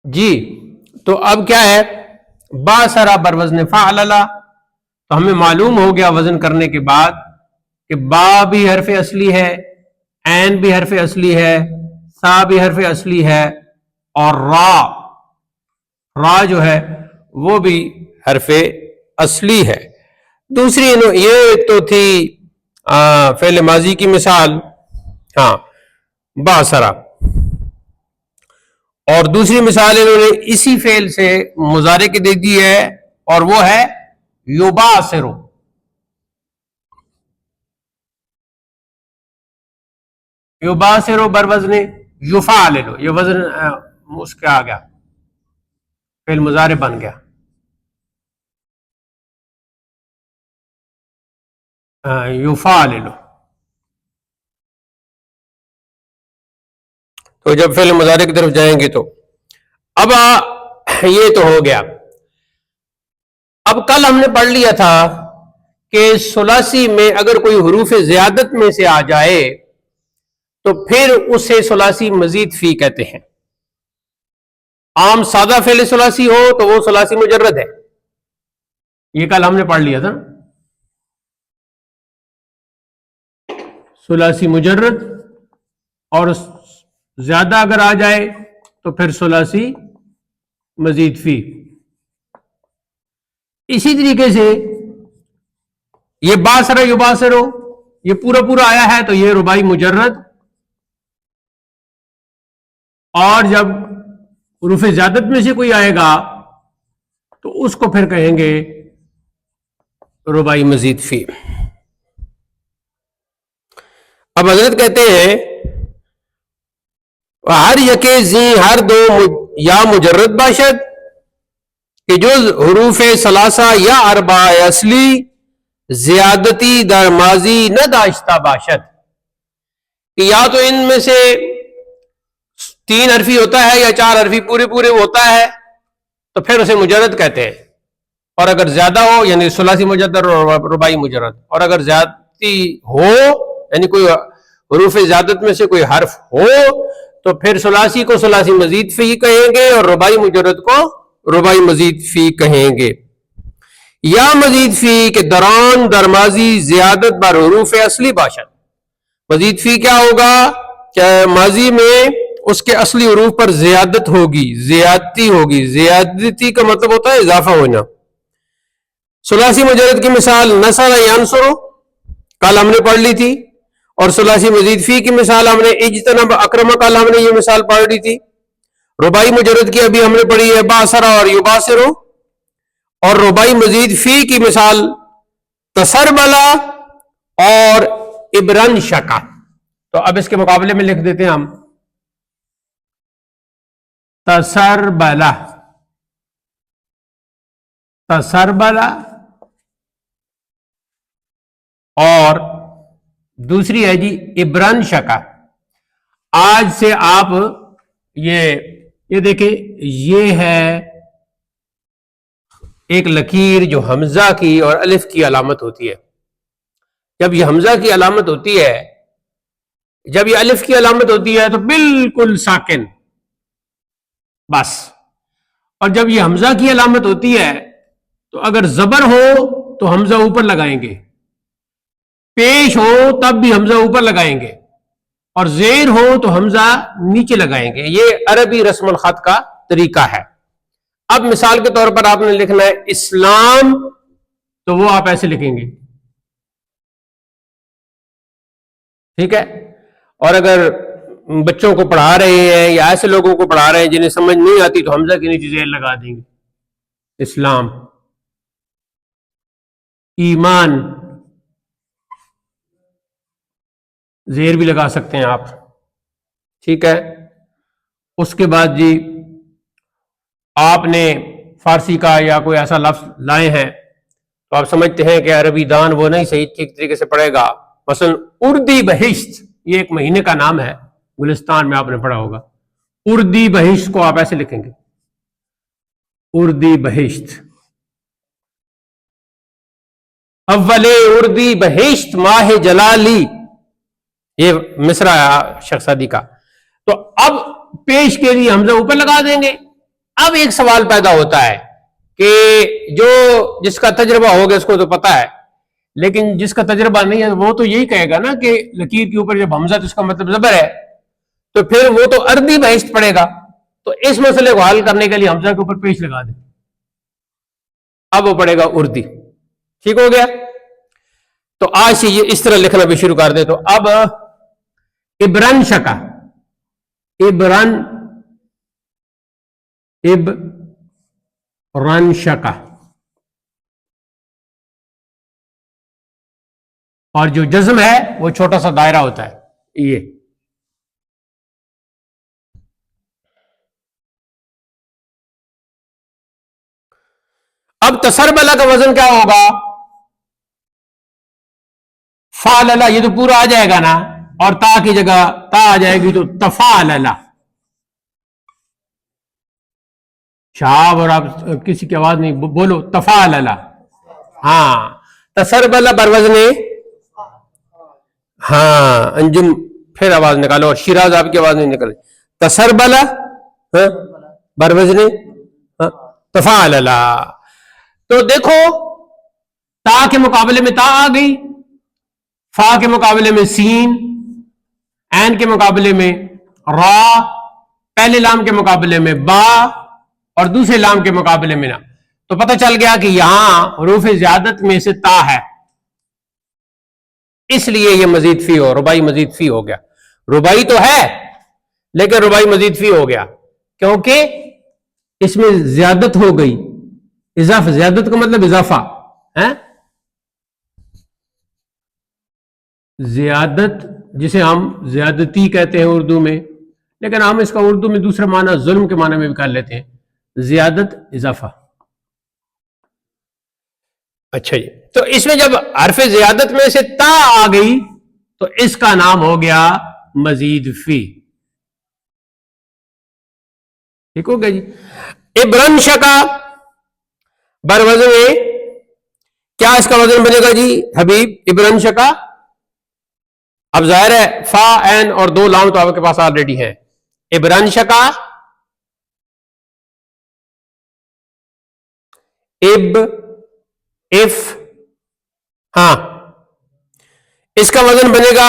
جی تو اب کیا ہے، باسرا بر وزن فعللا، تو ہمیں معلوم ہو گیا وزن کرنے کے بعد کہ با بھی حرف اصلی ہے، عین بھی حرف اصلی ہے، سا بھی حرف اصلی ہے، اور را جو ہے وہ بھی حرف اصلی ہے۔ دوسری یہ تو تھی فعل ماضی کی مثال، ہاں باسرا، اور دوسری مثال انہوں نے اسی فعل سے مضارع کی دے دی ہے، اور وہ ہے یباسرو۔ یباسرو بر وزن یفعللو، یہ وزن اس کا آ گیا، فعل مضارع بن گیا۔ یفعللو، تو جب فعل مضارع کی طرف جائیں گے تو اب یہ تو ہو گیا۔ اب کل ہم نے پڑھ لیا تھا کہ ثلاثی میں اگر کوئی حروف زیادت میں سے آ جائے تو پھر اسے ثلاثی مزید فی کہتے ہیں۔ عام سادہ فعل ثلاثی ہو تو وہ ثلاثی مجرد ہے، یہ کل ہم نے پڑھ لیا تھا۔ ثلاثی مجرد، اور زیادہ اگر آ جائے تو پھر ثلاثی مزید فی۔ اسی طریقے سے یہ باسرا یباسرو، یہ پورا آیا ہے تو یہ رباعی مجرد، اور جب حروف زیادت میں سے کوئی آئے گا تو اس کو پھر کہیں گے رباعی مزید فی۔ اب حضرت کہتے ہیں ہر یکے زی، ہر دو یا مجرد باشد کہ جو حروف ثلاثہ یا اربع اصلی زیادتی در ماضی نہ داشتہ باشد، کہ یا تو ان میں سے 3 حرفی ہوتا ہے یا 4 حرفی پورے ہوتا ہے تو پھر اسے مجرد کہتے ہیں، اور اگر زیادہ ہو یعنی ثلاثی مجرد اور رباعی مجرد، اور اگر زیادتی ہو یعنی کوئی حروف زیادت میں سے کوئی حرف ہو تو پھر ثلاثی کو ثلاثی مزید فی کہیں گے اور رباعی مجرد کو رباعی مزید فی کہیں گے۔ یا مزید فی کے دران در ماضی زیادت بر حروف اصلی باشد، مزید فی کیا ہوگا کہ ماضی میں اس کے اصلی حروف پر زیادت ہوگی، زیادتی ہوگی۔ زیادتی کا مطلب ہوتا ہے اضافہ ہونا۔ ثلاثی مجرد کی مثال نصر ینصر، کل ہم نے پڑھ لی تھی، اور ثلاثی مزید فی کی مثال ہم نے اجتنب اکرم، کل ہم نے یہ مثال پڑھ لی تھی۔ رباعی مجرد کی ابھی ہم نے پڑھی ہے باسرا اور یباسرو، اور رباعی مزید فی کی مثال تسربلا اور ابرن شکا۔ تو اب اس کے مقابلے میں لکھ دیتے ہیں ہم تسربلا، تسربلا، اور دوسری ہے جی ابرن شکا۔ آج سے آپ یہ دیکھیں، یہ ہے ایک لکیر جو حمزہ کی اور الف کی علامت ہوتی ہے۔ جب یہ حمزہ کی علامت ہوتی ہے، جب یہ الف کی علامت ہوتی ہے تو بالکل ساکن بس، اور جب یہ حمزہ کی علامت ہوتی ہے تو اگر زبر ہو تو حمزہ اوپر لگائیں گے، پیش ہو تب بھی حمزہ اوپر لگائیں گے، اور زیر ہو تو حمزہ نیچے لگائیں گے۔ یہ عربی رسم الخط کا طریقہ ہے۔ اب مثال کے طور پر آپ نے لکھنا ہے اسلام، تو وہ آپ ایسے لکھیں گے، ٹھیک ہے؟ اور اگر بچوں کو پڑھا رہے ہیں یا ایسے لوگوں کو پڑھا رہے ہیں جنہیں سمجھ نہیں آتی تو حمزہ کے نیچے زیر لگا دیں گے، اسلام۔ ایمان، زیر بھی لگا سکتے ہیں آپ، ٹھیک ہے؟ اس کے بعد جی آپ نے فارسی کا یا کوئی ایسا لفظ لائے ہیں تو آپ سمجھتے ہیں کہ عربی دان وہ نہیں صحیح ٹھیک طریقے سے پڑھے گا، مثلا اردی بہشت، یہ ایک مہینے کا نام ہے، گلستان میں آپ نے پڑھا ہوگا۔ اردی بہشت کو آپ ایسے لکھیں گے، اردی بہشت۔ اول اردی بہشت ماہ جلالی، یہ مصرع شیخ سعدی کا۔ تو اب پیش کے لیے حمزہ اوپر لگا دیں گے، اب ایک سوال پیدا ہوتا ہے کہ جو جس کا تجربہ ہو گیا اس کو تو پتا ہے، لیکن جس کا تجربہ نہیں ہے وہ تو یہی کہے گا نا کہ لکیر کے اوپر جب حمزہ تو اس کا مطلب زبر ہے، تو پھر وہ تو اردی بہشت پڑے گا. تو اس مسئلے کو حل کرنے کے لیے حمزہ کے اوپر پیش لگا دیں، اب وہ پڑے گا اردی. ٹھیک ہو گیا؟ تو آج سے یہ اس طرح لکھنا بھی شروع کر دے. تو اب ابرن شکا، ابرن شکا، اور جو جزم ہے وہ چھوٹا سا دائرہ ہوتا ہے یہ. اب تسربلا کا وزن کیا ہوگا؟ فاللہ، یہ تو پورا آ جائے گا نا، اور تا کی جگہ تا آ جائے گی تو تفاللہ. شہاب اور آپ کسی کی آواز نہیں، بولو تفاللہ. ہاں تسربلا بروزن، ہاں انجم پھر آواز نکالو، اور شیراز آپ کی آواز نہیں نکل. تسربلا بروزن تفاللہ. تو دیکھو تا کے مقابلے میں تا آ گئی، فا کے مقابلے میں سین، عین کے مقابلے میں را، پہلے لام کے مقابلے میں با، اور دوسرے لام کے مقابلے میں نا. تو پتہ چل گیا کہ یہاں حروف زیادت میں سے تا ہے، اس لیے یہ مزید فی ہو، ربائی مزید فی ہو گیا. ربائی تو ہے لیکن ربائی مزید فی ہو گیا کیونکہ اس میں زیادت ہو گئی. اضافہ، زیادت کا مطلب اضافہ ہے، زیادت جسے ہم زیادتی کہتے ہیں اردو میں، لیکن ہم اس کا اردو میں دوسرا معنی ظلم کے معنی میں بھی کر لیتے ہیں. زیادت، اضافہ. اچھا جی، تو اس میں جب حرف زیادت میں سے تا آ گئی تو اس کا نام ہو گیا مزید فی. ٹھیک ہو گیا جی. ابرن شکا بروزن، کیا اس کا وزن بنے گا جی حبیب؟ ابرن شکا. اب ظاہر ہے فا، عین اور دو لام تو آپ کے پاس آلریڈی ہے. ابرن شکا، اب، اف، ہاں اس کا وزن بنے گا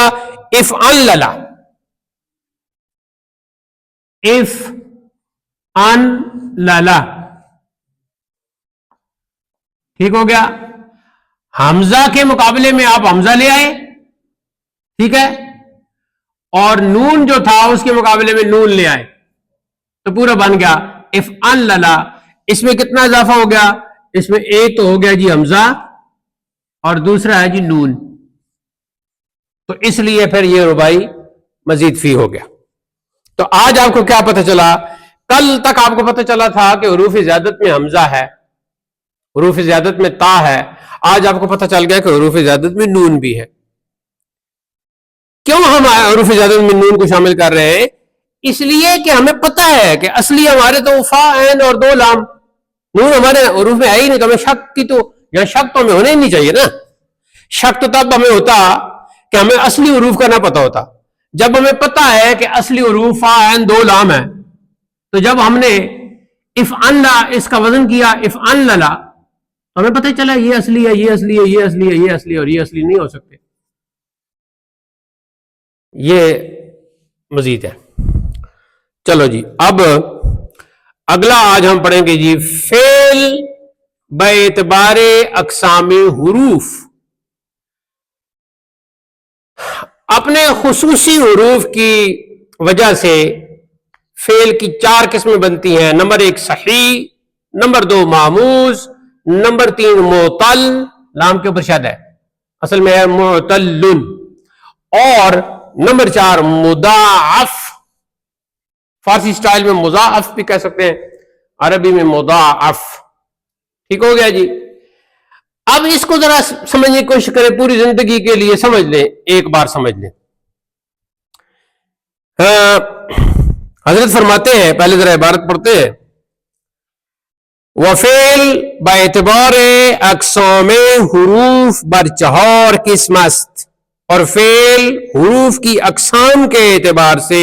if in Lalla. If in للا. ٹھیک ہو گیا. حمزہ کے مقابلے میں آپ حمزہ لے آئے، ٹھیک ہے، اور نون جو تھا اس کے مقابلے میں نون لے آئے تو پورا بن گیا اف ان للا. اس میں کتنا اضافہ ہو گیا؟ اس میں ایک تو ہو گیا جی حمزہ اور دوسرا ہے جی نون، تو اس لیے پھر یہ ربائی مزید فی ہو گیا. تو آج آپ کو کیا پتہ چلا؟ کل تک آپ کو پتہ چلا تھا کہ حروف زیادت میں حمزہ ہے، حروف زیادت میں تا ہے. آج آپ کو پتہ چل گیا کہ حروف زیادت میں نون بھی ہے. کیوں ہم حروف زیادت میں نون کو شامل کر رہے ہیں؟ اس لیے کہ ہمیں پتہ ہے کہ اصلی ہمارے تو فا، عین اور دو لام، نون ہمارے حروف میں ہے ہی نہیں، تو ہمیں شک کی تو یا شک تو ہمیں ہونا ہی نہیں چاہیے نا. شک تو تب ہمیں ہوتا کہ ہمیں اصلی حروف کا نہ پتہ ہوتا. جب ہمیں پتہ ہے کہ اصلی حروف فا، عین، دو لام ہے، تو جب ہم نے اف ان لا اس کا وزن کیا اف ان للا، تو ہمیں پتہ چلا یہ اصلی ہے، یہ اصلی ہے، یہ اصلی ہے، یہ اصلی ہے، اور یہ اصلی نہیں ہو سکتے. یہ مزید ہے. چلو جی، اب اگلا آج ہم پڑھیں گے جی فعل باعتبار اقسام حروف. اپنے خصوصی حروف کی وجہ سے فعل کی 4 قسمیں بنتی ہیں. نمبر 1 صحیح، نمبر 2 معموز، نمبر 3 معتل، لام کے اوپر شد ہے، اصل میں ہے معتل، اور نمبر 4 مضاعف. فارسی سٹائل میں مضاعف بھی کہہ سکتے ہیں، عربی میں مضاعف. ٹھیک ہو گیا جی. اب اس کو ذرا سمجھنے کی کوشش کریں، پوری زندگی کے لیے سمجھ لیں، ایک بار سمجھ لیں. حضرت فرماتے ہیں، پہلے ذرا عبارت پڑھتے ہیں، وفعل باعتبار اقسام حروف بر 4 قسم است. اور فعل حروف کی اقسام کے اعتبار سے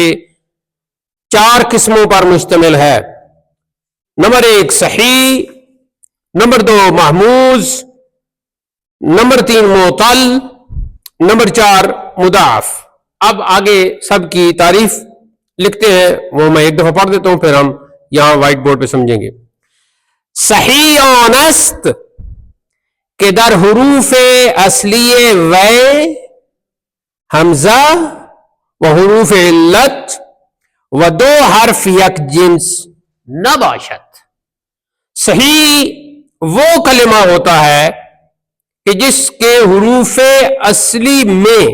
4 قسموں پر مشتمل ہے. نمبر 1 صحیح، نمبر 2 محموز، نمبر 3 معطل، نمبر 4 مضاعف۔ اب آگے سب کی تعریف لکھتے ہیں، وہ میں ایک دفعہ پڑھ دیتا ہوں، پھر ہم یہاں وائٹ بورڈ پہ سمجھیں گے۔ صحیح آنست کہ در حروف اصلی وے حمزہ و حروف علت و 2 حرف یک جنس نہ باشد۔ صحیح وہ کلمہ ہوتا ہے کہ جس کے حروف اصلی میں،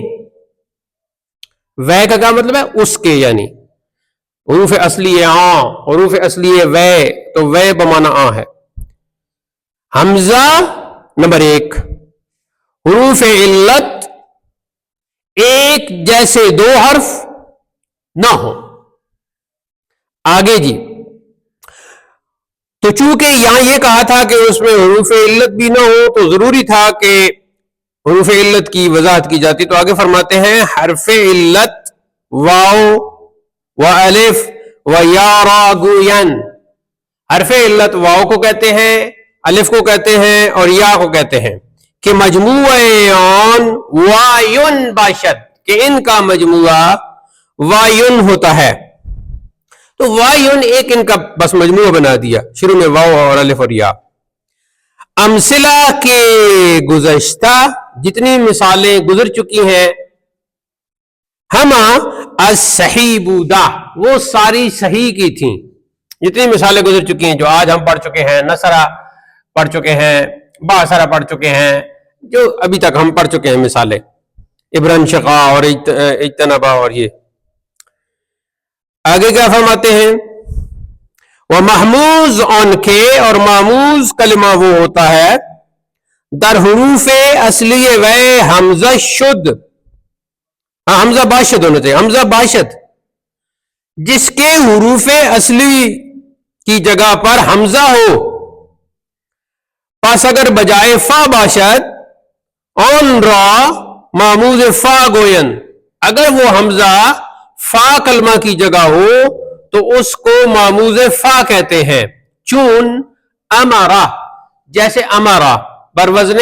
وے کا کیا مطلب ہے؟ اس کے، یعنی حروف اصلی حروف اصلی وے، تو وے بمانا ہے۔ حمزہ نمبر 1، حروف علت ایک جیسے 2 حرف نہ ہو۔ آگے جی، تو چونکہ یہاں یہ کہا تھا کہ اس میں حروف علت بھی نہ ہو، تو ضروری تھا کہ حروف علت کی وضاحت کی جاتی۔ تو آگے فرماتے ہیں حرف علت واو و الف و یا را گوین۔ حرف علت واو کو کہتے ہیں، الف کو کہتے ہیں، اور یا کو کہتے ہیں، کہ مجموعہ آن وایون باشد، کہ ان کا مجموعہ وایون ہوتا ہے۔ تو وایون ایک ان کا بس مجموعہ بنا دیا، شروع میں واو اور الف اور یا۔ امثلہ کے گزشتہ جتنی مثالیں گزر چکی ہیں، ہما الصحیح بودا، وہ ساری صحیح کی تھیں۔ جتنی مثالیں گزر چکی ہیں جو آج ہم پڑھ چکے ہیں، نصرہ پڑھ چکے ہیں، باثرہ پڑھ چکے ہیں، جو ابھی تک ہم پڑھ چکے ہیں مثالیں، ابرن شقا اور اجتنبا، اور یہ آگے کیا فرماتے ہیں؟ وہ محموز ان کے، اور محموز کلمہ وہ ہوتا ہے در حروف اصلی وے حمزہ شد، حمزہ باشد ہونا چاہیے، حمزہ باشد، جس کے حروف اصلی کی جگہ پر حمزہ ہو۔ پس اگر بجائے فا باشد اون را محموز فا گوین، اگر وہ حمزہ فا کلمہ کی جگہ ہو تو اس کو محموز فا کہتے ہیں۔ چون امارا، جیسے امارا بروزن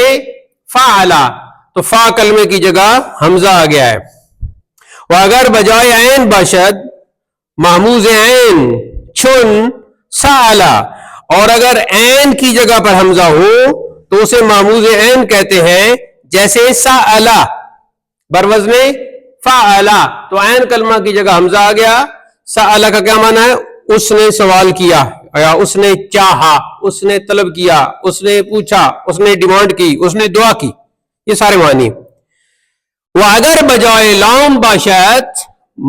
فعلا، تو فا کلمے کی جگہ حمزہ آ گیا ہے۔ وہ اگر بجائے عین باشد محموز عین چون سعلا، اور اگر عین کی جگہ پر حمزہ ہو تو اسے محموز عین کہتے ہیں، جیسے سعلا بروزن فعلا، تو عین کلمہ کی جگہ حمزہ آ گیا۔ سعلا کا کیا معنی ہے؟ اس نے سوال کیا، یا اس نے چاہا، اس نے طلب کیا، اس نے پوچھا، اس نے ڈیمانڈ کی، اس نے دعا کی، یہ سارے معنی۔ وہ اگر بجائے لام باشد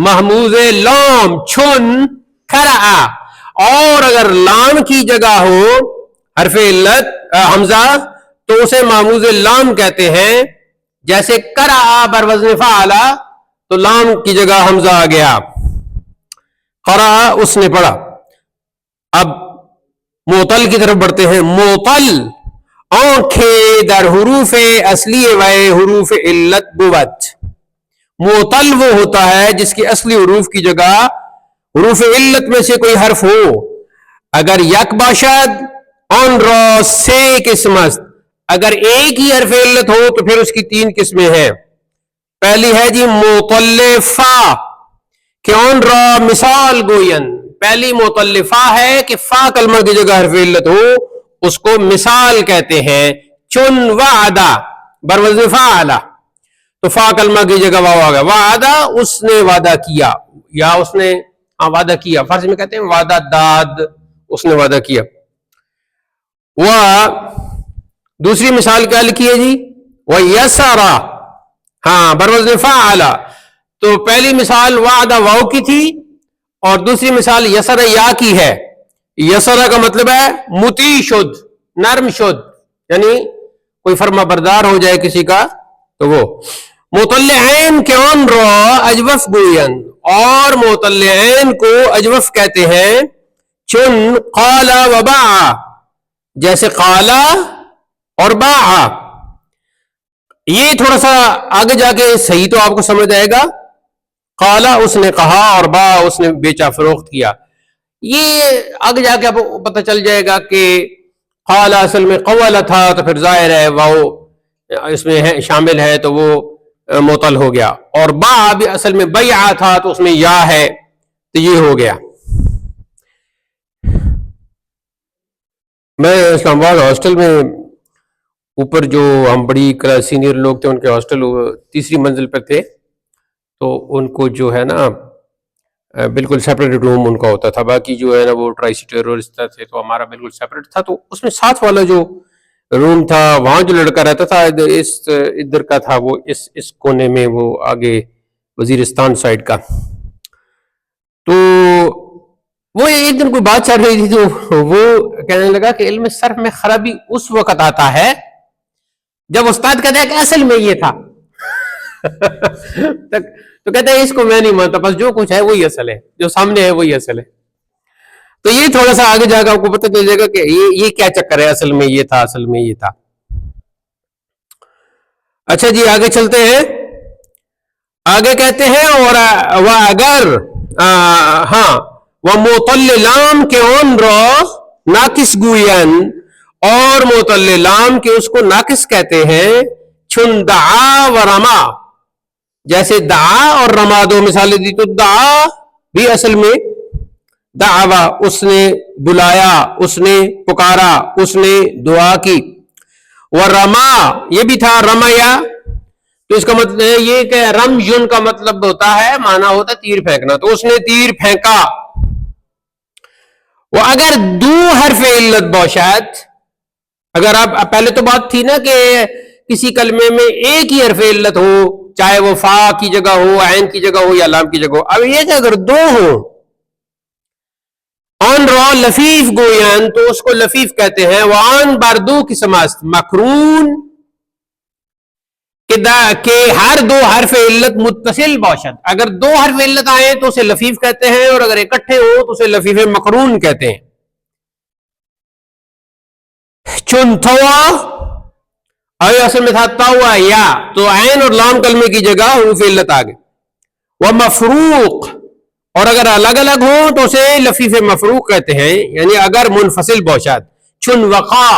محموز لام چون کرا، اور اگر لام کی جگہ ہو حرف علت حمزہ تو اسے محموز لام کہتے ہیں، جیسے کرا بروزن فعلا، تو لام کی جگہ حمزہ آ گیا۔ قرأ اس نے پڑھا۔ اب معطل کی طرف بڑھتے ہیں۔ معطل آنکھیں در حروف اصلی و حروف علت بود۔ معطل وہ ہوتا ہے جس کی اصلی حروف کی جگہ حروف علت میں سے کوئی حرف ہو۔ اگر یک باشد آن را سے قسم است، اگر ایک ہی حرف علت ہو تو پھر اس کی 3 قسمیں ہیں۔ پہلی ہے جی معطل فا، کہ آن را مثال گوین، پہلی معطل فا ہے کہ فا کلمہ کی جگہ حرف علت ہو، اس کو مثال کہتے ہیں۔ چن وعدہ بروزن فعلا، تو فا کلمہ کی جگہ واو آ گیا۔ وعدہ اس نے وعدہ کیا، یا اس نے وعدہ کیا، فارسی میں کہتے ہیں وعدہ داد، اس نے وعدہ کیا۔ وہ دوسری مثال کیا لکھی ہے جی؟ وہ یسرا، ہاں بروزن فعلا، تو پہلی مثال وعدہ واو کی تھی، اور دوسری مثال یسر یا کی ہے۔ یسر کا مطلب ہے مطیع شد، نرم شد، یعنی کوئی فرما بردار ہو جائے کسی کا، تو وہ۔ معطل عین کے آن را اجوف گوین، اور معطل عین کو اجوف کہتے ہیں۔ چن قال و باع، جیسے قالا اور باع۔ یہ تھوڑا سا آگے جا کے صحیح تو آپ کو سمجھ آئے گا۔ قالا اس نے کہا، اور باع اس نے بیچا فروخت کیا۔ یہ آگے جا کے آپ کو پتہ چل جائے گا کہ قال اصل میں قول تھا تو پھر ظاہر ہے واو اس میں ہے شامل ہے تو وہ معطل ہو گیا، اور با بھی اصل میں بیع تھا تو اس میں یا ہے تو یہ ہو گیا۔ میں اسلام آباد ہاسٹل میں اوپر جو ہم بڑی سینئر لوگ تھے ان کے ہاسٹل تیسری منزل پر تھے، تو ان کو جو ہے نا بالکل سیپریٹ روم ان کا ہوتا تھا، باقی جو ہے نا وہ ٹرائی سیٹر اور اس طرح تھے، تو ہمارا بالکل سیپریٹ تھا۔ تو اس میں ساتھ والا جو روم تھا وہاں جو لڑکا رہتا تھا ادھر کا تھا، وہ اس کونے میں، وہ آگے وزیرستان سائڈ کا، تو وہ ایک دن کوئی بات چل رہی تھی تو وہ کہنے لگا کہ علم صرف میں خرابی اس وقت آتا ہے جب استاد کہتا ہے کہ اصل میں یہ تھا تو کہتا ہے اس کو میں نہیں مانتا، بس جو کچھ ہے وہی اصل ہے، جو سامنے ہے وہی اصل ہے۔ تو یہ تھوڑا سا آگے جا کے آپ کو پتہ چل جائے گا کہ یہ کیا چکر ہے، اصل میں یہ تھا، اصل میں یہ تھا۔ اچھا جی آگے چلتے ہیں، آگے کہتے ہیں اور وہ اگر ہاں وہ معطل لام کے اون رو ناقص گوین، اور معطل لام کے اس کو ناقص کہتے ہیں، چن دعا و رما، جیسے دعا اور رما دو مثالیں دی، تو دعا بھی اصل میں دعوا، اس نے بلایا، اس نے پکارا، اس نے دعا کی، وہ رما یہ بھی تھا رمیا، تو اس کا مطلب یہ کہ رم یون کا مطلب ہوتا ہے، مانا ہوتا ہے تیر پھینکنا، تو اس نے تیر پھینکا۔ وہ اگر دو حرف علت باشد، اگر آپ پہلے تو بات تھی نا کہ کسی کلمے میں ایک ہی حرف علت ہو، چاہے وہ فا کی جگہ ہو، عین کی جگہ ہو یا لام کی جگہ ہو، اب یہ کہ اگر دو ہو آن رو لفیف گوین تو اس کو لفیف کہتے ہیں، وان باردو کی سماست مقرون کہ ہر دو حرف علت متصل باشد، اگر دو حرف علت آئے تو اسے لفیف کہتے ہیں، اور اگر اکٹھے ہو تو اسے لفیف مقرون کہتے ہیں۔ چن تھوا آئے اصل میں تھا توا یا، تو عین اور لام کلمے کی جگہ حروف علت آ گئے۔ وہ مفروق، اور اگر الگ الگ ہوں تو اسے لفیف مفروق کہتے ہیں، یعنی اگر منفصل باشد۔ چن وقا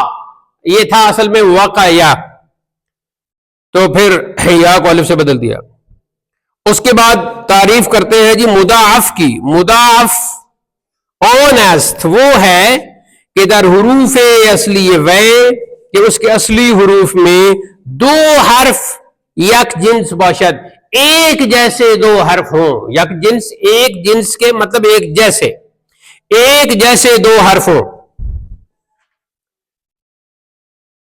یہ تھا اصل میں وقا یا، تو پھر یا کو الف سے بدل دیا۔ اس کے بعد تعریف کرتے ہیں جی مضاعف کی۔ مضاعف اون است وہ ہے کہ در حروف اصلی وے، کہ اس کے اصلی حروف میں دو حرف یک جنس باشد، ایک جیسے دو حرف ہوں، یک جنس ایک جنس کے مطلب ایک جیسے، ایک جیسے دو حرف ہوں۔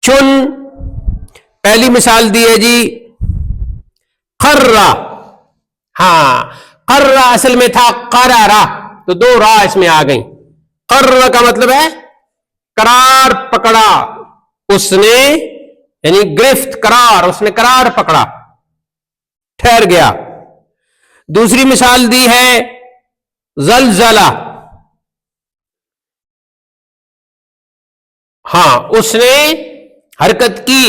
چن پہلی مثال دی ہے جی قرہ، ہاں قرہ اصل میں تھا قرارہ، تو دو را اس میں آ گئیں۔ قرہ کا مطلب ہے قرار پکڑا، اس نے یعنی گرفت، قرار، اس نے قرار پکڑا، ٹھہر گیا۔ دوسری مثال دی ہے زلزلہ، ہاں اس نے حرکت کی،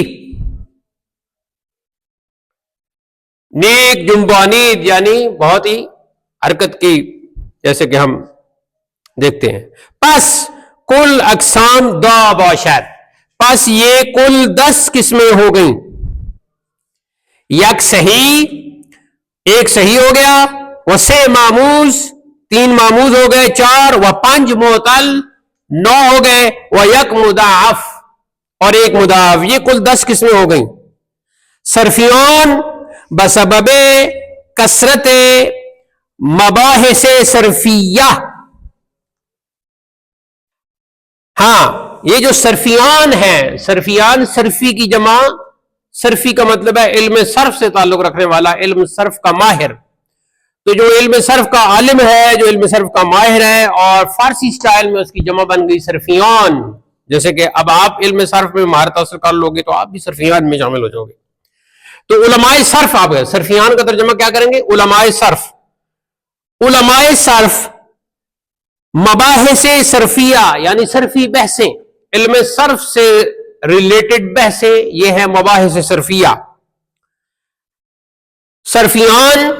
نیک جنبانید یعنی بہت ہی حرکت کی، جیسے کہ ہم دیکھتے ہیں۔ پس کل اقسام دا باشد، پس یہ کل 10 قسمیں ہو گئیں۔ یک صحیح، ایک صحیح ہو گیا، وہ سے معموز، 3 معموز ہو گئے، 4 و 5 معطل، 9 ہو گئے، وہ یک مضاعف اور ایک مضاعف، یہ کل 10 قسمیں ہو گئیں۔ صرفیون بسبب کثرت مباحث صرفیہ، ہاں یہ جو صرفیان ہیں، صرفیان صرفی کی جمع، صرفی کا مطلب ہے علم صرف سے تعلق رکھنے والا، علم صرف کا ماہر، تو جو علم صرف کا عالم ہے، جو علم صرف کا ماہر ہے، اور فارسی سٹائل میں اس کی جمع بن گئی صرفیان، جیسے کہ اب آپ علم صرف میں مہارت حاصل کر لو گے تو آپ بھی صرفیان میں شامل ہو جاؤ گے۔ تو علماء صرف آپ گئے، صرفیان کا ترجمہ کیا کریں گے؟ علماء صرف۔ علماء صرف مباحث صرفیہ یعنی صرفی بحثیں، علم صرف سے ریلیٹڈ بحثیں، یہ ہے مباحث صرفیہ۔ صرفیان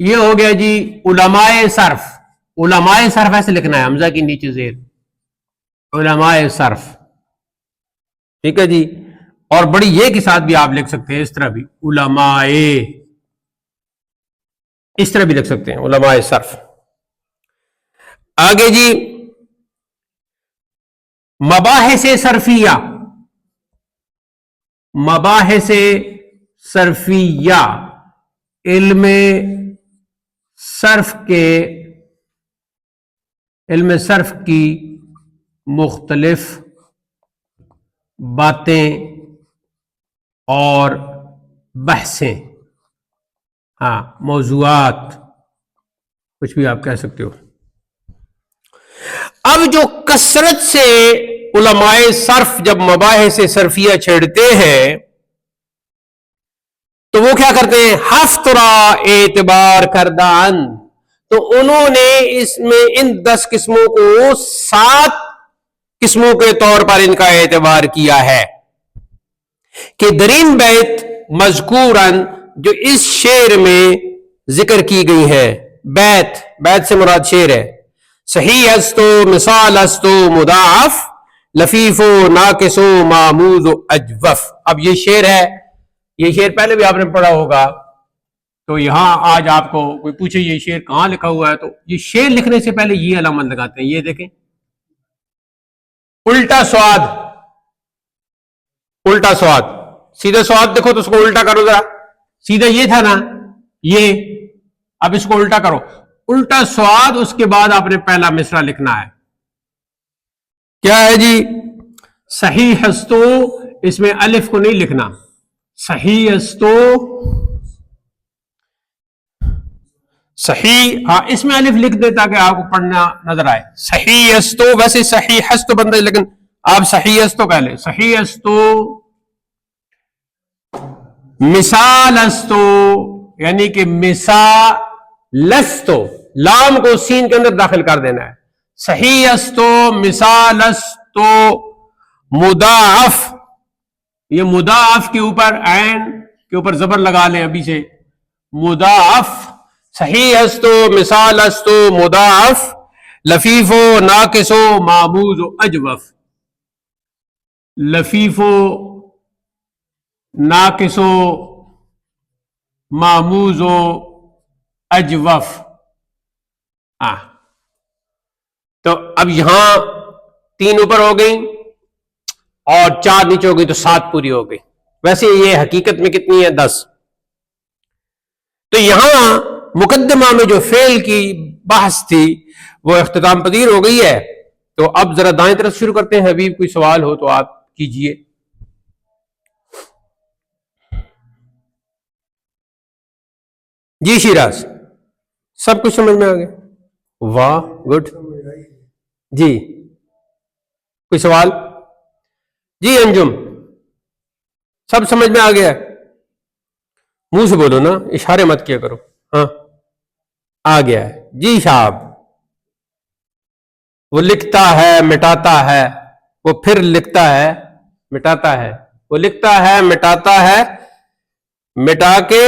یہ ہو گیا جی علماء صرف. علماء صرف ایسے لکھنا ہے حمزہ کی نیچے زیر علماء صرف. ٹھیک ہے جی. اور بڑی یہ کے ساتھ بھی آپ لکھ سکتے ہیں اس طرح بھی علماء, اس طرح بھی لکھ سکتے ہیں علماء صرف. آگے جی مباحث صرفیہ. مباحث صرفیہ علم صرف کی مختلف باتیں اور بحثیں, ہاں موضوعات, کچھ بھی آپ کہہ سکتے ہو. اب جو کثرت سے علماء صرف جب مباحث صرفیہ چھیڑتے ہیں تو وہ کیا کرتے ہیں, ہفترا اعتبار کردان, تو انہوں نے اس میں ان 10 قسموں کو 7 قسموں کے طور پر ان کا اعتبار کیا ہے کہ درین بیت مذکورن جو اس شعر میں ذکر کی گئی ہے. بیت سے مراد شعر ہے. صحیح ہستو مثال ہستو مضاعف لفیف و ناقص و معموز و اجوف. اب یہ شعر ہے, یہ شعر پہلے بھی آپ نے پڑھا ہوگا. تو یہاں آج آپ کو کوئی پوچھے یہ شعر کہاں لکھا ہوا ہے, تو یہ شعر لکھنے سے پہلے یہ علامت لگاتے ہیں. یہ دیکھیں الٹا سواد, الٹا سواد, سیدھا سواد دیکھو تو اس کو الٹا کرو ذرا. سیدھا یہ تھا نا یہ, اب اس کو الٹا کرو. الٹا سواد, اس کے بعد آپ نے پہلا مصرع لکھنا ہے. کیا ہے جی صحیح ہستو, اس میں الف کو نہیں لکھنا. صحیح ہستو صحیح, ہاں اس میں الف لکھ دے تاکہ آپ کو پڑھنا نظر آئے. صحیح ہستو, ویسے صحیح ہستو بنتا ہے لیکن آپ صحیح ہستو کہہ لیں. صحیح ہستو مثال ہستو یعنی کہ مثالستو, لام کو سین کے اندر داخل کر دینا ہے. صحیح ہستو مثالستو مضاعف, یہ مضاعف کے اوپر عین کے اوپر زبر لگا لیں ابھی سے. مضاعف صحیح ہستو مثال ہستو مضاعف لفیف و ناقص و معموز و اجوف. لفیف و ناقص و معموز و اجوف. تو اب یہاں 3 اوپر ہو گئی اور 4 نیچے ہو گئی تو 7 پوری ہو گئی. ویسے یہ حقیقت میں کتنی ہے 10. تو یہاں مقدمہ میں جو فعل کی بحث تھی وہ اختتام پذیر ہو گئی ہے. تو اب ذرا دائیں طرف شروع کرتے ہیں. حبیب کوئی سوال ہو تو آپ کیجئے. جی شیراز, سب کچھ سمجھ میں آ گیا؟ واہ گڈ. جی کوئی سوال؟ جی انجم, سب سمجھ میں آ گیا؟ منہ سے بولو نا, اشارے مت کیا کرو. ہاں آ گیا ہے جی صاحب. وہ لکھتا ہے مٹاتا ہے, وہ پھر لکھتا ہے مٹاتا ہے, وہ لکھتا ہے مٹاتا ہے مٹا کے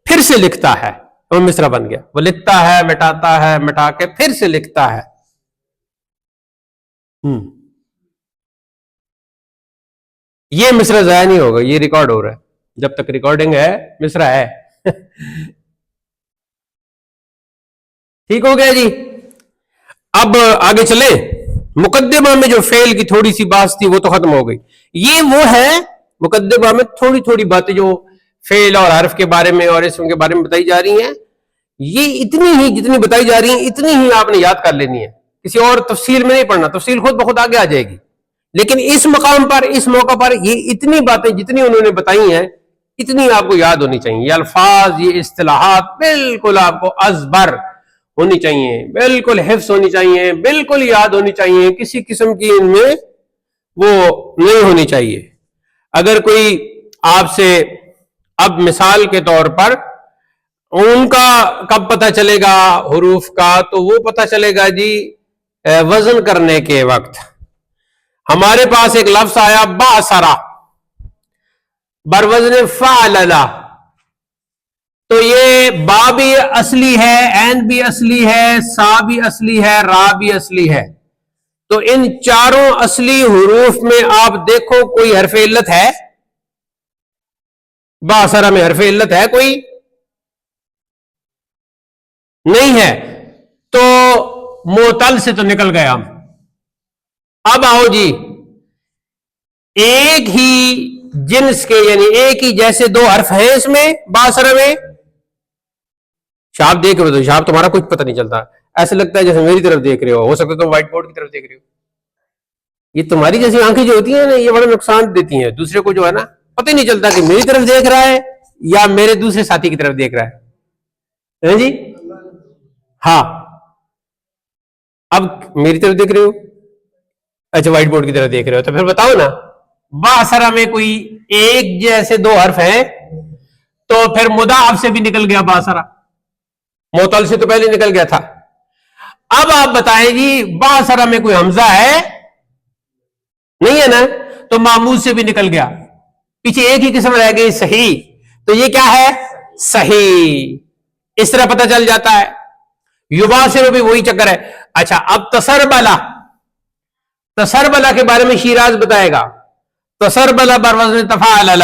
پھر سے لکھتا ہے. وہ مصرع بن گیا. وہ لکھتا ہے مٹاتا ہے مٹا کے پھر سے لکھتا ہے. یہ مصرع ضائع نہیں ہوگا, یہ ریکارڈ ہو رہا ہے. جب تک ریکارڈنگ ہے مصرع ہے. ٹھیک ہو گیا جی. اب آگے چلیں. مقدمہ میں جو فعل کی تھوڑی سی بات تھی وہ تو ختم ہو گئی. یہ وہ ہے مقدمہ میں تھوڑی تھوڑی باتیں جو فعل اور حرف کے بارے میں اور اسم کے بارے میں بتائی جا رہی ہیں. یہ اتنی ہی جتنی بتائی جا رہی ہیں اتنی ہی آپ نے یاد کر لینی ہے. کسی اور تفصیل میں نہیں پڑھنا, تفصیل خود بخود آگے آ جائے گی. لیکن اس مقام پر اس موقع پر یہ اتنی باتیں جتنی انہوں نے بتائی ہیں اتنی آپ کو یاد ہونی چاہیے. یہ الفاظ یہ اصطلاحات بالکل آپ کو ازبر ہونی چاہیے, بالکل حفظ ہونی چاہیے, بالکل یاد ہونی چاہیے. کسی قسم کی ان میں وہ نہیں ہونی چاہیے. اگر کوئی آپ سے اب مثال کے طور پر ان کا کب پتہ چلے گا حروف کا, تو وہ پتہ چلے گا جی وزن کرنے کے وقت. ہمارے پاس ایک لفظ آیا باسرا بر وزن فعللا, تو یہ با بھی اصلی ہے، عین بھی اصلی ہے، سا بھی اصلی ہے، را بھی اصلی ہے. تو ان چاروں اصلی حروف میں آپ دیکھو کوئی حرف علت ہے؟ باصرہ میں حرف علت ہے کوئی؟ نہیں ہے. تو معتل سے تو نکل گئے ہم. اب آؤ جی، ایک ہی جنس کے یعنی ایک ہی جیسے دو حرف ہیں اس میں باصرہ میں. شاپ دیکھ رہے ہو تو شاپ تمہارا کچھ پتہ نہیں چلتا، ایسا لگتا ہے جیسے میری طرف دیکھ رہے ہو سکتا ہے تم وائٹ بورڈ کی طرف دیکھ رہے ہو. یہ تمہاری جیسی آنکھیں جو ہوتی ہیں نا، یہ بڑا نقصان دیتی ہیں دوسرے کو، جو ہے نا پتہ ہی نہیں چلتا کہ میری طرف دیکھ رہا ہے یا میرے دوسرے ساتھی کی طرف دیکھ رہا ہے جی. ہاں اب میری طرف دیکھ رہے ہو، اچھا وائٹ بورڈ کی طرف دیکھ رہے ہو، تو پھر بتاؤ نا باصرہ میں کوئی ایک جیسے دو حرف ہیں تو پھر مضاعف سے بھی نکل گیا باصرہ، معتل سے تو پہلے نکل گیا تھا. اب آپ بتائیں جی باصرہ میں کوئی حمزہ ہے؟ نہیں ہے نا، تو معمول سے بھی نکل گیا. پیچھے ایک ہی قسم رہ گئی صحیح، تو یہ کیا ہے؟ صحیح. اس طرح پتہ چل جاتا ہے. یباصر بھی وہی چکر ہے. اچھا اب تسربلا، تسربلا کے بارے میں شیراز بتائے گا. تسربلا بر وزن تفاعل،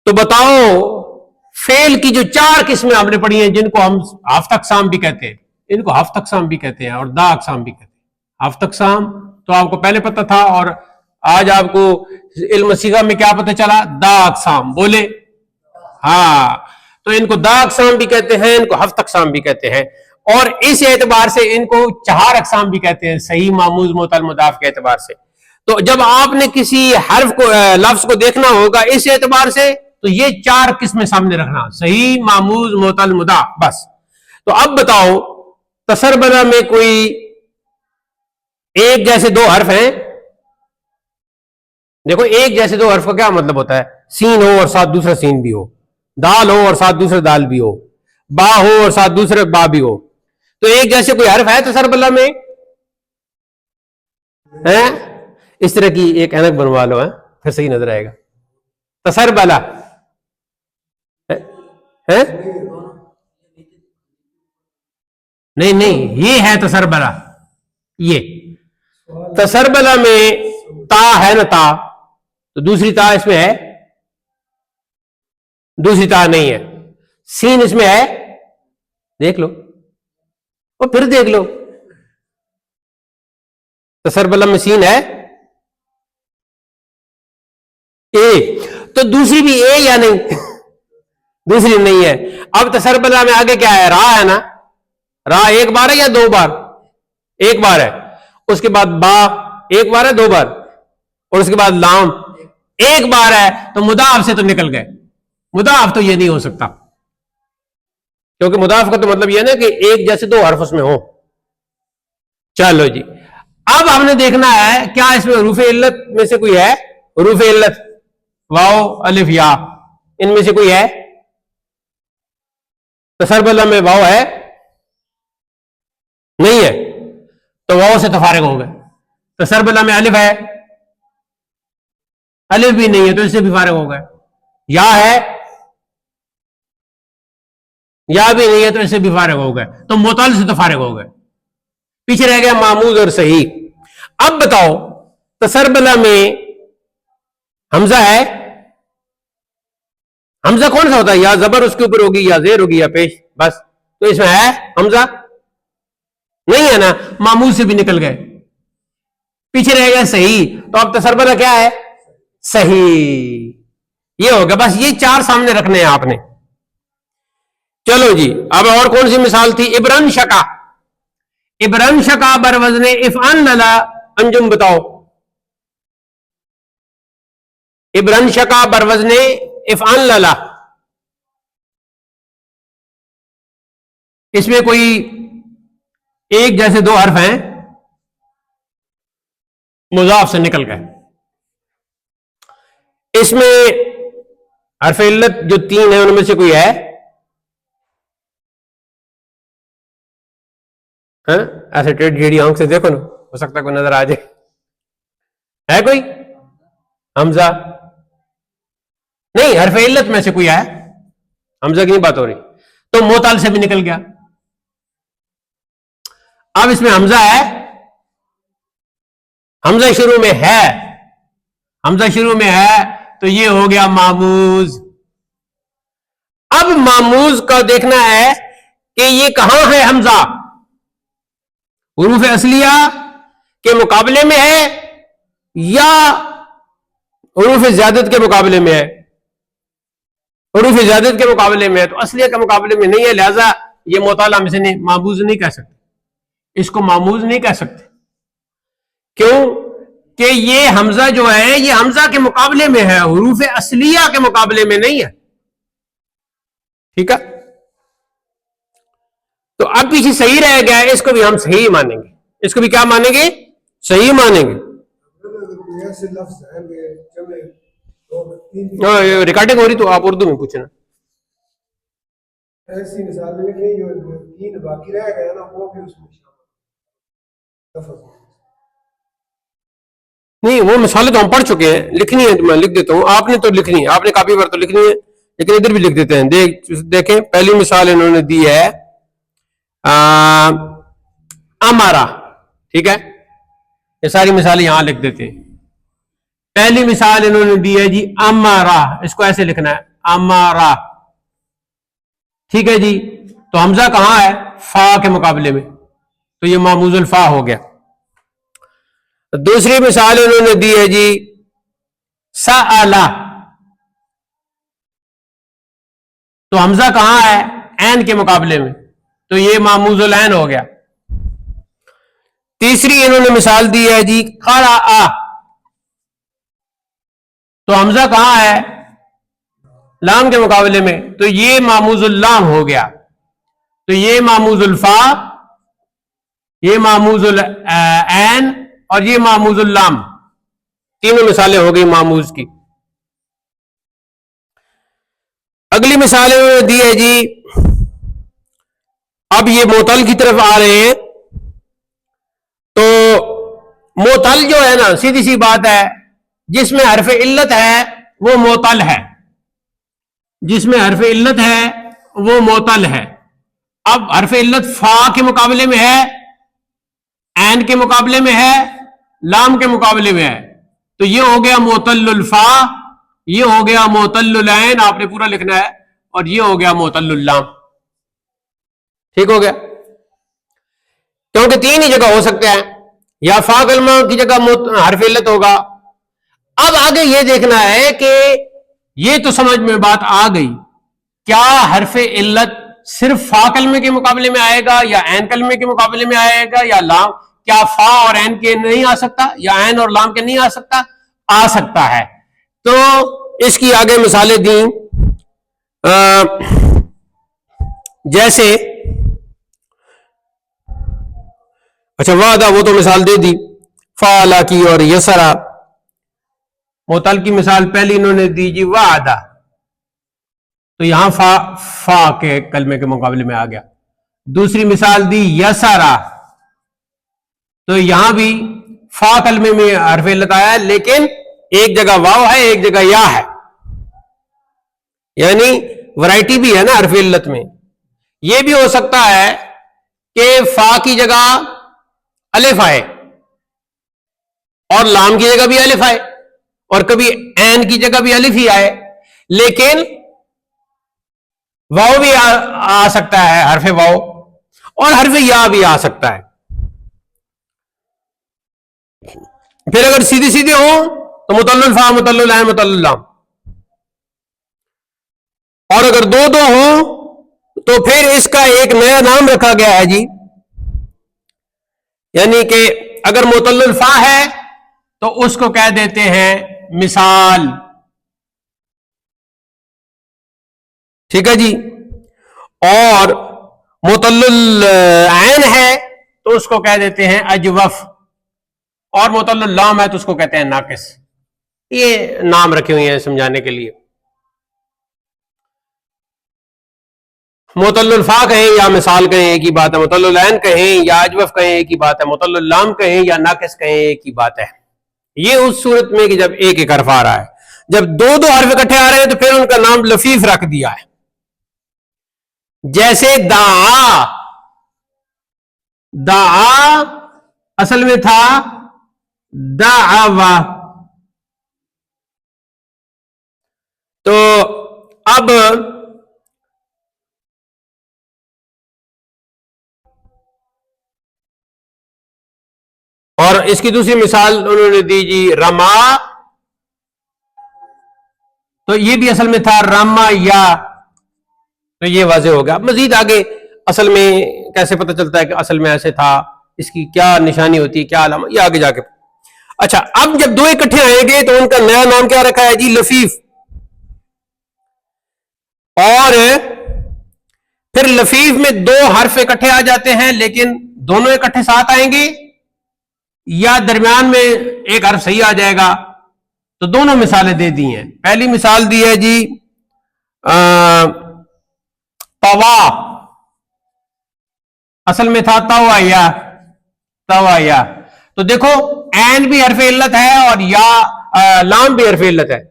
تو بتاؤ فعل کی جو چار قسمیں آپ نے پڑھی ہیں جن کو ہم ہفت اقسام بھی کہتے ہیں، ان کو ہفت اقسام بھی کہتے ہیں اور دا اقسام بھی کہتے ہیں. ہفت اقسام تو آپ کو پہلے پتہ تھا، اور آج آپ کو علم صیغہ میں کیا پتہ چلا؟ دا اقسام. بولے ہاں، تو ان کو دا اقسام بھی کہتے ہیں، ان کو ہفت اقسام بھی کہتے ہیں، اور اس اعتبار سے ان کو چہار اقسام بھی کہتے ہیں، صحیح، معموز، معتل، مضاف کے اعتبار سے. تو جب آپ نے کسی حرف کو لفظ کو دیکھنا ہوگا اس اعتبار سے تو یہ چار قسمیں سامنے رکھنا، صحیح، معموز، معتل، مضاف، بس. تو اب بتاؤ تسربلا میں کوئی ایک جیسے دو حرف ہیں؟ دیکھو ایک جیسے دو حرف کا کیا مطلب ہوتا ہے؟ سین ہو اور ساتھ دوسرا سین بھی ہو، دال ہو اور ساتھ دوسرا دال بھی ہو، با ہو اور ساتھ دوسرا با بھی ہو. تو ایک جیسے کوئی حرف ہے تسربلا میں؟ اس طرح کی ایک اینک بنوا لو، پھر صحیح نظر آئے گا. تسربلا نہیں نہیں، یہ ہے تسربلا. یہ تسربلا میں تا ہے نا، تا، تو دوسری تا اس میں ہے؟ دوسری تا نہیں ہے. سین اس میں ہے؟ دیکھ لو اور پھر دیکھ لو. تسربلا میں سین ہے؟ اے، تو دوسری بھی اے یا نہیں؟ دوسری نہیں ہے. اب تسربلا میں آگے کیا ہے؟ را ہے نا. را ایک بار ہے یا دو بار؟ ایک بار ہے. اس کے بعد با ایک بار ہے، دو بار، اور اس کے بعد لام ایک بار ہے. تو مضاف سے تو نکل گئے. مضاف تو یہ نہیں ہو سکتا، کیونکہ مضاف کا تو مطلب یہ نا کہ ایک جیسے دو حرف اس میں ہو. چلو جی، اب ہم نے دیکھنا ہے کیا اس میں حروف علت میں سے کوئی ہے؟ حروف علت واو، الف، یا، ان میں سے کوئی ہے؟ تسربلا میں واو ہے؟ نہیں ہے، تو واو سے تو فارغ ہو گئے. تسربلا میں الف ہے؟ الف بھی نہیں ہے، تو اس سے بھی فارغ ہو گئے. یا ہے؟ یا بھی نہیں ہے، تو اس سے بھی فارغ ہو گئے. تو معتل سے تو فارغ ہو گئے. پیچھے رہ گیا معموز اور صحیح. اب بتاؤ تسربلا میں حمزہ ہے؟ حمزہ کون سا ہوتا ہے؟ یا زبر اس کے اوپر ہوگی، یا زیر ہوگی، یا پیش، بس. تو اس میں ہے حمزہ؟ نہیں ہے نا، معمول سے بھی نکل گئے. پیچھے رہ گیا صحیح. تو اب تسربلا کیا ہے؟ صحیح. یہ ہوگا. بس یہ چار سامنے رکھنے ہیں آپ نے. چلو جی، اب اور کون سی مثال تھی؟ ابرن شکا. ابرن شکا بر وزن افعن للا، انجم بتاؤ. ابرن شکا بر وزن افعن للا، اس میں کوئی ایک جیسے دو حرف ہیں، مضاف سے نکل گئے. اس میں حرف علت جو تین ہیں ان میں سے کوئی ہے؟ ایسے ٹیڑھی ٹیڑھی آنکھ سے دیکھو نا، ہو سکتا ہے کوئی نظر آ جائے. ہے کوئی؟ حمزہ نہیں. حرف علت میں سے کوئی ہے؟ حمزہ کی نہیں بات ہو رہی، تو موتل سے بھی نکل گیا. اب اس میں حمزہ ہے، حمزہ شروع میں ہے، حمزہ شروع میں ہے تو یہ ہو گیا ماموز. اب ماموز کا دیکھنا ہے کہ یہ کہاں ہے حمزہ، حروف اصلیہ کے مقابلے میں ہے یا حروف زیادت کے مقابلے میں ہے. حروف زیادت کے مقابلے میں ہے تو اصلیہ کے مقابلے میں نہیں ہے، لہذا یہ معطل ہم اسے ماموز نہیں کہہ سکتے، اس کو ماموز نہیں کہہ سکتے. کیوں کہ یہ حمزہ جو ہے یہ حمزہ کے مقابلے میں ہے، حروف اصلیہ کے مقابلے میں نہیں ہے. ٹھیک ہے، تو اب پیچھے صحیح رہ گیا ہے، اس کو بھی ہم صحیح مانیں گے. اس کو بھی کیا مانیں گے؟ صحیح مانیں گے. ریکارڈنگ ہو رہی تو آپ اردو میں پوچھنا. ایسی مثال لکھیں جو تین باقی رہ گیا نا وہ بھی اس میں شامل. نہیں وہ مثالیں تو ہم پڑھ چکے ہیں، لکھنی ہے تو میں لکھ دیتا ہوں. آپ نے تو لکھنی ہے، آپ نے کاپی پر تو لکھنی ہے، لیکن ادھر بھی لکھ دیتے ہیں. دیکھیں پہلی مثال انہوں نے دی ہے امارا. ٹھیک ہے، یہ ساری مثالیں یہاں لکھ دیتے ہیں. پہلی مثال انہوں نے دی ہے جی امارا، اس کو ایسے لکھنا ہے امارا. ٹھیک ہے جی، تو حمزہ کہاں ہے؟ فا کے مقابلے میں، تو یہ ماموز الفا ہو گیا. دوسری مثال انہوں نے دی ہے جی سألا، تو حمزہ کہاں ہے؟ عین کے مقابلے میں، تو یہ ماموز العین ہو گیا. تیسری انہوں نے مثال دی ہے جی قرأ، تو حمزہ کہاں ہے؟ لام کے مقابلے میں، تو یہ ماموز اللام ہو گیا. تو یہ ماموز الفا، یہ ماموز العین اور یہ ماموز اللام، تینوں مثالیں ہو گئی ماموز کی. اگلی مثال انہوں نے دی ہے جی، اب یہ معطل کی طرف آ رہے ہیں. تو معطل جو ہے نا سیدھی سی بات ہے، جس میں حرف علت ہے وہ معطل ہے، جس میں حرف علت ہے وہ معطل ہے. اب حرف علت فا کے مقابلے میں ہے، عین کے مقابلے میں ہے، لام کے مقابلے میں ہے، تو یہ ہو گیا معطل الفا، یہ ہو گیا معطل العین، آپ نے پورا لکھنا ہے، اور یہ ہو گیا معطل اللام. ٹھیک ہو گیا، کیونکہ تین ہی جگہ ہو سکتے ہیں، یا فا کلمہ کی جگہ حرف علت ہوگا. اب آگے یہ دیکھنا ہے کہ یہ تو سمجھ میں بات آ گئی، کیا حرف علت صرف فا کلمے کے مقابلے میں آئے گا یا عین کلمے کے مقابلے میں آئے گا یا لام؟ کیا فا اور عین کے نہیں آ سکتا یا عین اور لام کے نہیں آ سکتا؟ آ سکتا ہے. تو اس کی آگے مثالیں دیں، جیسے اچھا وعدہ، وہ تو مثال دے دی فعلا کی اور یسرا. معطل کی مثال پہلی انہوں نے دی جی وعدہ، تو یہاں فا کے کلمے کے مقابلے میں آ گیا. دوسری مثال دی یسرا، تو یہاں بھی فا کلمے میں حرف علت آیا ہے، لیکن ایک جگہ واو ہے ایک جگہ یا ہے، یعنی ورائٹی بھی ہے نا حرف علت میں. یہ بھی ہو سکتا ہے کہ فا کی جگہ الف آئے اور لام کی جگہ بھی الف آئے، اور کبھی عین کی جگہ بھی الف ہی آئے، لیکن واو بھی آ سکتا ہے، حرف واو، اور حرف یا بھی آ سکتا ہے. پھر اگر سیدھی سیدھی ہوں تو معطل الفا، معطل العین، معطل اللام، اور اگر دو دو ہوں تو پھر اس کا ایک نیا نام رکھا گیا ہے جی، یعنی کہ اگر معطل الفا ہے تو اس کو کہہ دیتے ہیں مثال. ٹھیک ہے جی، اور معطل العین ہے تو اس کو کہہ دیتے ہیں اجوف، اور معطل اللام ہے تو اس کو کہتے ہیں ناقص. یہ نام رکھے ہوئے ہیں سمجھانے کے لیے. معطل الفا کہیں یا مثال کہیں ایک ہی بات ہے، معطل العین کہیں یا اجوف کہیں ایک ہی بات ہے، معطل اللام کہیں یا ناقص کہیں ایک ہی بات ہے. یہ اس صورت میں کہ جب ایک ایک حرف آ رہا ہے. جب دو دو حرف اکٹھے آ رہے ہیں تو پھر ان کا نام لفیف رکھ دیا ہے. جیسے دعا، دعا اصل میں تھا دعوا. تو اب اور اس کی دوسری مثال انہوں نے دی جی رما، تو یہ بھی اصل میں تھا راما یا، تو یہ واضح ہو گیا. مزید آگے اصل میں کیسے پتہ چلتا ہے کہ اصل میں ایسے تھا، اس کی کیا نشانی ہوتی ہے، کیا علامت، یہ آگے جا کے. اچھا، اب جب دو اکٹھے آئیں گے تو ان کا نیا نام کیا رکھا ہے جی؟ لفیف. اور پھر لفیف میں دو حرف اکٹھے آ جاتے ہیں لیکن دونوں اکٹھے ساتھ آئیں گے یا درمیان میں ایک حرف صحیح آ جائے گا. تو دونوں مثالیں دے دی ہیں. پہلی مثال دی ہے جی طوا، اصل میں تھا توایا، توایا. تو دیکھو عین بھی حرف علت ہے اور یا لام بھی حرف علت ہے،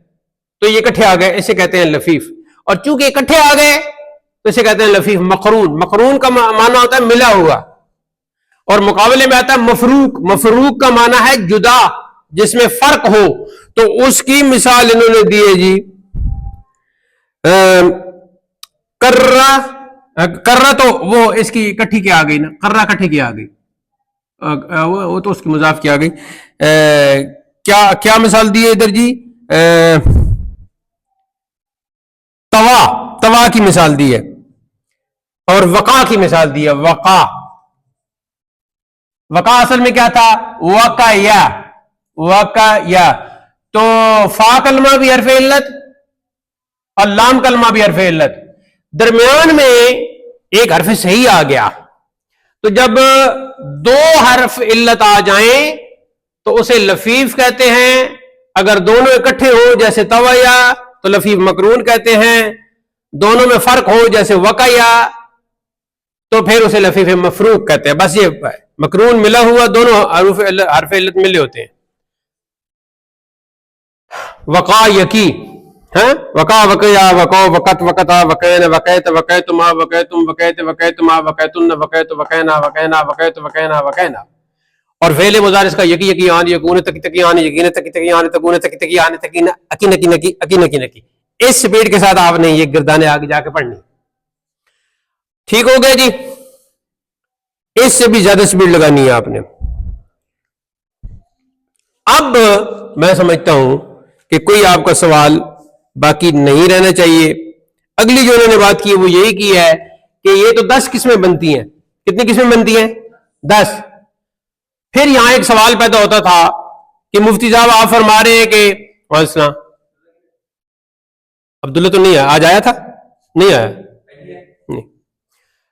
تو یہ اکٹھے آ گئے، اسے کہتے ہیں لفیف. اور چونکہ اکٹھے آ گئے تو اسے کہتے ہیں لفیف. مقرون، مقرون کا معنی ہوتا ہے ملا ہوا، اور مقابلے میں آتا ہے مفروق. مفروق کا معنی ہے جدا، جس میں فرق ہو. تو اس کی مثال انہوں نے دی ہے جی کرہ، تو وہ اس کی کٹھی کی آ گئی نا، کرہ کٹھی کی آ گئی، وہ تو اس کی مضاف کی آ گئی. کیا مثال دی ہے ادھر جی؟ توا، توا کی مثال دی ہے. اور وقع کی مثال دی ہے، وقع. وقع اصل میں کیا تھا؟ وقیا، وقیا. تو فا کلمہ بھی حرف علت اور لام کلمہ بھی حرف علت، درمیان میں ایک حرف صحیح آ گیا. تو جب دو حرف علت آ جائیں تو اسے لفیف کہتے ہیں. اگر دونوں اکٹھے ہو جیسے تویا تو لفیف مقرون کہتے ہیں. دونوں میں فرق ہو جیسے وقیا تو پھر اسے لفیف مفروق کہتے ہیں. بس یہ مقرون ملا ہوا، دونوں حرف علت ملے ہوتے ہیں. وقا یقی، وقا وقیا، وقو وقت وقتا، وقین وقیت، وقیتما وقیتم، وقیت وقیتما، وقیتن وقیت، وقینا وقینا، وقیت وقینا وقینا. اور فعل مضارع کا یقی یقی آن، یقون تکی تکی آن، یقین تکی تکی آن، تکون تکی تکی آن، تکین اکی نکی نکی، اکی نکی نکی. اس سپیڈ کے ساتھ آپ نے یہ گردانے آگے جا کے پڑھنی. ٹھیک ہو گیا جی؟ اس سے بھی زیادہ سپیڈ لگانی ہے آپ نے. اب میں سمجھتا ہوں کہ کوئی آپ کا سوال باقی نہیں رہنا چاہیے. اگلی جو انہوں نے بات کی وہ یہی کی ہے کہ یہ تو 10 قسمیں بنتی ہیں. کتنی قسمیں بنتی ہیں؟ 10. پھر یہاں ایک سوال پیدا ہوتا تھا کہ مفتی صاحب آپ فرما رہے ہیں کہ السلام عبداللہ تو نہیں ہے، آج آیا تھا؟ نہیں آیا. نہیں.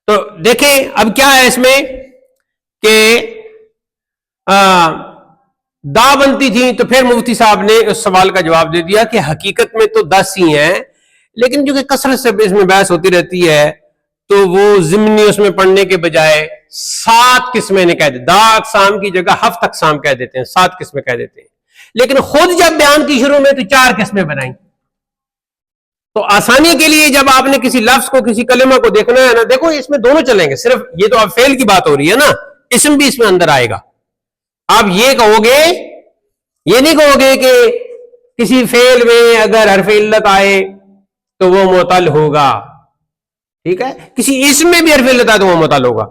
تو دیکھیں اب کیا ہے اس میں کہ دا بنتی تھی، تو پھر مفتی صاحب نے اس سوال کا جواب دے دیا کہ حقیقت میں تو 10 ہی ہیں، لیکن جو کہ کثرت سے اس میں بحث ہوتی رہتی ہے تو وہ ضمنی اس میں پڑھنے کے بجائے 7 قسمیں نے کہہ دیتے. 10 اقسام کی جگہ 7 اقسام کہہ دیتے ہیں، 7 قسمیں کہہ دیتے ہیں. لیکن خود جب بیان کی شروع میں تو 4 قسمیں بنائیں. تو آسانی کے لیے جب آپ نے کسی لفظ کو، کسی کلمہ کو دیکھنا ہے نا، دیکھو اس میں دونوں چلیں گے. صرف یہ تو اب فعل کی بات ہو رہی ہے نا، اسم بھی اس میں اندر آئے گا. آپ یہ کہو گے، یہ نہیں کہو گے کہ کسی فعل میں اگر حرف علت آئے تو وہ معتل ہوگا. ٹھیک ہے؟ کسی اسم میں بھی حرف علت آئے تو وہ معتل ہوگا.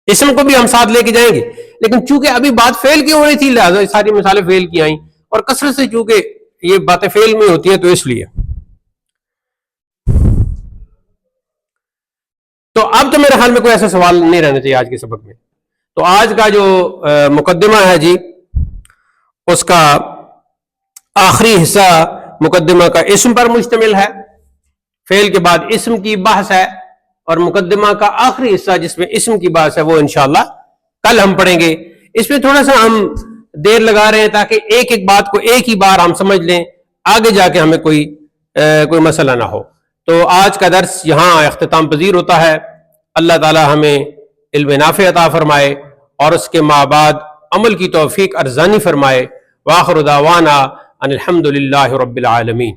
اسم کو بھی ہم ساتھ لے کے جائیں گے، لیکن چونکہ ابھی بات فعل کی ہو رہی تھی لہذا ساری مثالیں فعل کی آئیں، اور کثرت سے چونکہ یہ باتیں فعل میں ہوتی ہیں تو اس لیے. تو اب تو میرے خیال میں کوئی ایسا سوال نہیں رہنا چاہیے آج کے سبق میں. تو آج کا جو مقدمہ ہے جی، اس کا آخری حصہ مقدمہ کا اسم پر مشتمل ہے. فعل کے بعد اسم کی بحث ہے، اور مقدمہ کا آخری حصہ جس میں اسم کی بحث ہے وہ انشاءاللہ کل ہم پڑھیں گے. اس میں تھوڑا سا ہم دیر لگا رہے ہیں تاکہ ایک ایک بات کو ایک ہی بار ہم سمجھ لیں، آگے جا کے ہمیں کوئی مسئلہ نہ ہو. تو آج کا درس یہاں اختتام پذیر ہوتا ہے. اللہ تعالی ہمیں علم نافع عطا فرمائے اور اس کے ماں بعد عمل کی توفیق ارزانی فرمائے. وآخر دعوانا ان الحمد للہ رب العالمین.